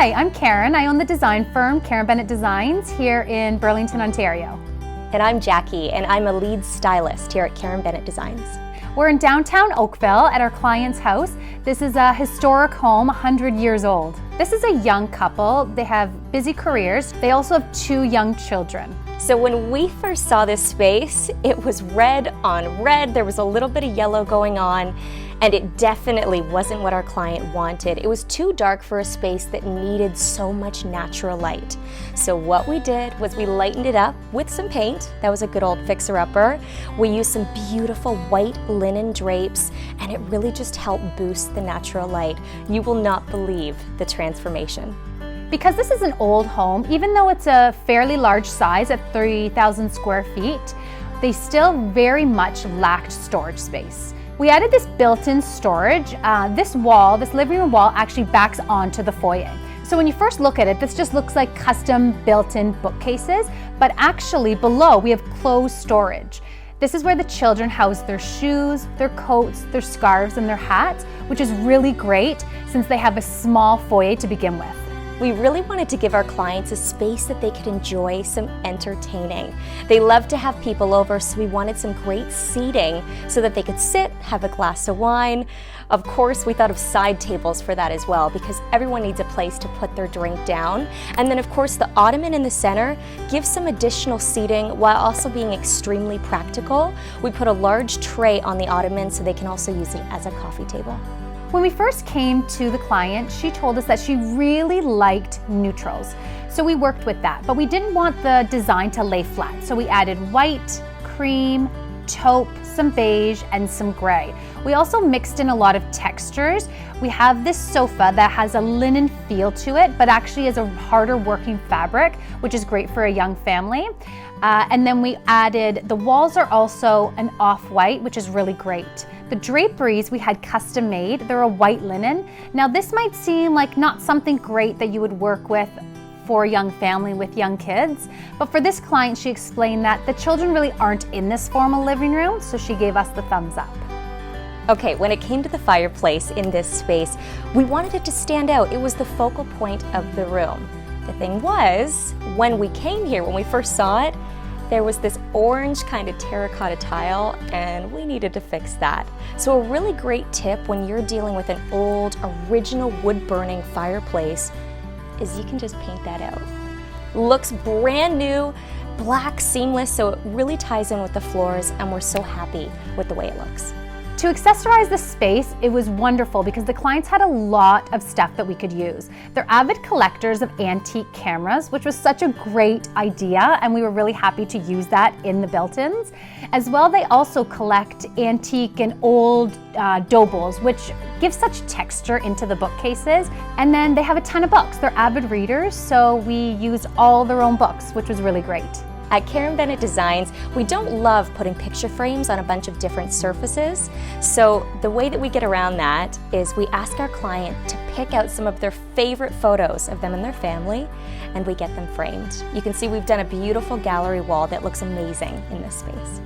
Hi, I'm Karen. I own the design firm Karin Bennett Designs here in Burlington, Ontario. And I'm Jackie, and I'm a lead stylist here at Karin Bennett Designs. We're in downtown Oakville at our client's house. This is a historic home, 100 years old. This is a young couple. They have busy careers. They also have 2 young children. So when we first saw this space, it was red on red. There was a little bit of yellow going on, and it definitely wasn't what our client wanted. It was too dark for a space that needed so much natural light. So what we did was we lightened it up with some paint. That was a good old fixer-upper. We used some beautiful white linen drapes, and it really just helped boost the natural light. You will not believe the transformation. Because this is an old home, even though it's a fairly large size at 3,000 square feet, they still very much lacked storage space. We added this built-in storage. This living room wall actually backs onto the foyer. So when you first look at it, this just looks like custom built-in bookcases, but actually below we have closed storage. This is where the children house their shoes, their coats, their scarves, and their hats, which is really great since they have a small foyer to begin with. We really wanted to give our clients a space that they could enjoy some entertaining. They love to have people over, so we wanted some great seating so that they could sit, have a glass of wine. Of course, we thought of side tables for that as well, because everyone needs a place to put their drink down. And then of course, the ottoman in the center gives some additional seating while also being extremely practical. We put a large tray on the ottoman so they can also use it as a coffee table. When we first came to the client, she told us that she really liked neutrals. So we worked with that, but we didn't want the design to lay flat. So we added white, cream, taupe, some beige, and some gray. We also mixed in a lot of textures. We have this sofa that has a linen feel to it, but actually is a harder working fabric, which is great for a young family. And then we added, the walls are also an off-white, which is really great. The draperies we had custom made. They're a white linen. Now this might seem like not something great that you would work with for a young family with young kids, but for this client, she explained that the children really aren't in this formal living room, so she gave us the thumbs up. Okay, when it came to the fireplace in this space, we wanted it to stand out. It was the focal point of the room. The thing was, when we came here, when we first saw it, there was this orange kind of terracotta tile, and we needed to fix that. So a really great tip when you're dealing with an old, original wood-burning fireplace is you can just paint that out. Looks brand new, black, seamless, so it really ties in with the floors, and we're so happy with the way it looks. To accessorize the space, it was wonderful because the clients had a lot of stuff that we could use. They're avid collectors of antique cameras, which was such a great idea, and we were really happy to use that in the built-ins. As well, they also collect antique and old dough bowls, which give such texture into the bookcases. And then they have a ton of books. They're avid readers, so we used all their own books, which was really great. At Karin Bennett Designs, we don't love putting picture frames on a bunch of different surfaces. So the way that we get around that is we ask our client to pick out some of their favorite photos of them and their family, and we get them framed. You can see we've done a beautiful gallery wall that looks amazing in this space.